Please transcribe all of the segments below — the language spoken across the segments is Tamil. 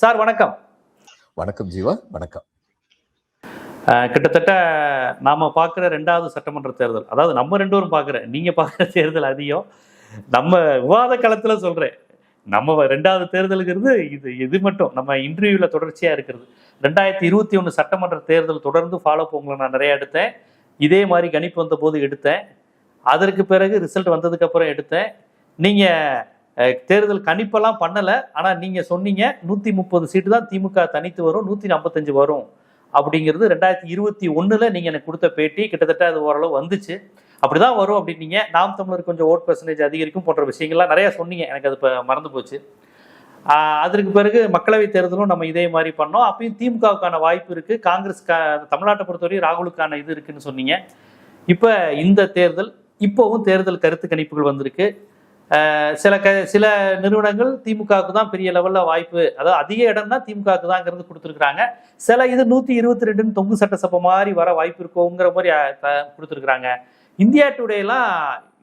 சார் வணக்கம். வணக்கம் ஜீவா, வணக்கம். கிட்டத்தட்ட நாம பார்க்குற 2வது சட்டமன்ற தேர்தல், அதாவது நம்ம 2 பேரும் பார்க்குற, நீங்க பார்க்குற தேர்தல் அதிகம். நம்ம விவாத களத்துல சொல்றேன். நம்ம 2வது தேர்தலுங்கிறது இது மட்டும் நம்ம இன்டர்வியூல தொடர்ச்சியா இருக்கிறது. 2021 சட்டமன்ற தேர்தல் தொடர்ந்து ஃபாலோ உங்களை நான் நிறைய எடுத்தேன். இதே மாதிரி கணிப்பு வந்த போது எடுத்தேன். அதற்கு பிறகு ரிசல்ட் வந்ததுக்கு அப்புறம் எடுத்தேன். நீங்க தேர்தல் கணிப்பெல்லாம் பண்ணல. ஆனா நீங்க சொன்னீங்க 130 சீட்டு தான் திமுக தனித்து வரும், 155 வரும் அப்படிங்கிறது 2021 நீங்க எனக்கு கொடுத்த பேட்டி. கிட்டத்தட்ட அது ஓரளவு வந்துச்சு. அப்படிதான் வரும் அப்படின்னீங்க. நாம் தமிழர் கொஞ்சம் ஓட் பெர்சன்டேஜ் அதிகரிக்கும் போன்ற விஷயங்கள்லாம் நிறைய சொன்னீங்க. எனக்கு அது இப்போ மறந்து போச்சு. அதற்கு பிறகு மக்களவை தேர்தலும் நம்ம இதே மாதிரி பண்ணோம். அப்பயும் திமுகவுக்கான வாய்ப்பு இருக்கு, காங்கிரஸ் தமிழ்நாட்டை பொறுத்தவரை ராகுலுக்கான இது இருக்குன்னு சொன்னீங்க. இப்ப இந்த தேர்தல், இப்போவும் தேர்தல் கருத்து கணிப்புகள் வந்திருக்கு. சில நிறுவனங்கள் திமுகவுக்கு தான் பெரிய லெவல்ல வாய்ப்பு, அதாவது அதிக இடம் தான் திமுகவுக்கு தான்ங்கிறது கொடுத்துருக்காங்க. சில இது 122 தொங்கு சட்டசபை மாதிரி வர வாய்ப்பு இருக்கோங்கிற மாதிரி கொடுத்துருக்காங்க. இந்தியா டுடே எல்லாம்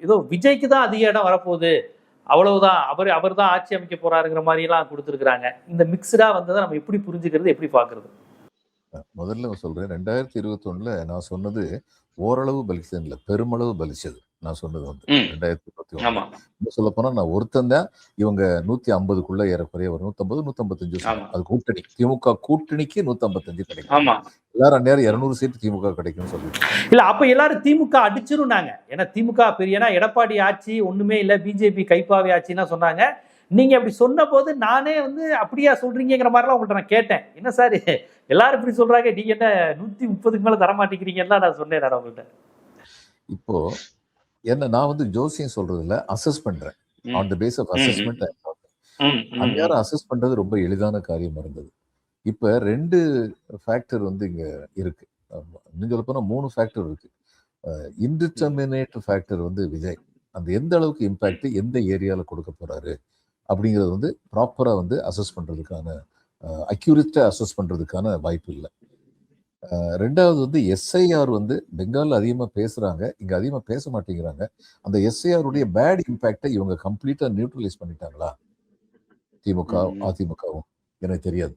ஏதோ விஜய்க்கு தான் அதிக இடம் வரப்போகுது, அவ்வளவுதான், அவர் தான் ஆட்சி அமைக்க போறாருங்கிற மாதிரி எல்லாம் கொடுத்துருக்காங்க. இந்த மிக்சடா வந்ததை நம்ம எப்படி புரிஞ்சுக்கிறது, எப்படி பாக்குறது? முதல்ல சொல்றேன், 2021 நான் சொன்னது ஓரளவு பலிச்சது இல்லை, பெருமளவு பலிச்சது. நான் சொன்னது வந்து 2021 சொல்ல போனா நான் ஒருத்தன் தான் இவங்க 150க்குள்ள ஏறக்குறைய வரும். 150 155 அது கூட்டணி, திமுக கூட்டணிக்கு 155 கிடைக்கும். எல்லாரும் அந்நேரம் 200 சீட்டு திமுக கிடைக்கும்னு சொல்லிட்டு இல்ல, அப்ப எல்லாரும் திமுக அடிச்சிருந்தாங்க. ஏன்னா திமுக பெரியனா எடப்பாடி ஆட்சி ஒண்ணுமே இல்ல, பிஜேபி கைப்பாவை ஆட்சின்னா சொன்னாங்க. நீங்க அப்படி சொன்ன போது நானே வந்து அப்படியா சொல்றீங்கிற மாதிரிலாம் உங்கள்ட்ட நான் கேட்டேன். என்ன சார் எல்லாரும் இப்படி சொல்றாங்க, நீங்க என்ன 130க்கு மேல தரமாட்டேங்கிறீங்கன்னா நான் சொன்னேன் உங்கள்கிட்ட. இப்போ என்ன நான் வந்து ஜோசியம் சொல்றது இல்ல, அசஸ் பண்றேன். On the base of assessment அந்நேரம் அசஸ் பண்றது ரொம்ப எளிதான காரியம் இருந்தது. இப்ப 2 ஃபேக்டர் வந்து இங்க இருக்கு. இன்னும் சொல்ல போனா 3 ஃபேக்டர் இருக்கு. இன்டிட்டர்மினேட் ஃபேக்டர் வந்து விஜய், அந்த எந்த அளவுக்கு இம்பாக்ட் எந்த ஏரியால கொடுக்க போறாரு அப்படிங்கிறது வந்து ப்ராப்பரா வந்து அசஸ் பண்றதுக்கான, அக்யூரேட்டா அசஸ் பண்றதுக்கான வாய்ப்பு இல்லை. 2வது வந்து எஸ்ஐஆர் வந்து பெங்கால் அதிகமா பேசுறாங்க, இங்க அதிகமா பேச மாட்டேங்கிறாங்க. அந்த எஸ்ஐஆர் உடைய பேட் இம்பாக்டை இவங்க கம்ப்ளீட்டா நியூட்ரலைஸ் பண்ணிட்டாங்களா திமுக அதிமுகவும் எனக்கு தெரியாது.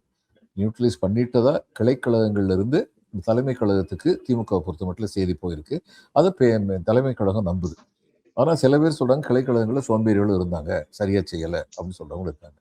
நியூட்ரலைஸ் பண்ணிட்டதா கிளைக்கழகங்கள்ல இருந்து தலைமை கழகத்துக்கு திமுக பொறுத்த மட்டும் செய்தி போயிருக்கு. அதை தலைமை கழகம் நம்புது. ஆனா சில பேர் சொல்றாங்க கிளைக்கழகங்கள்ல சோம்பேறிகளும் இருந்தாங்க, சரியா செய்யல அப்படின்னு சொல்றவங்களும் இருக்காங்க.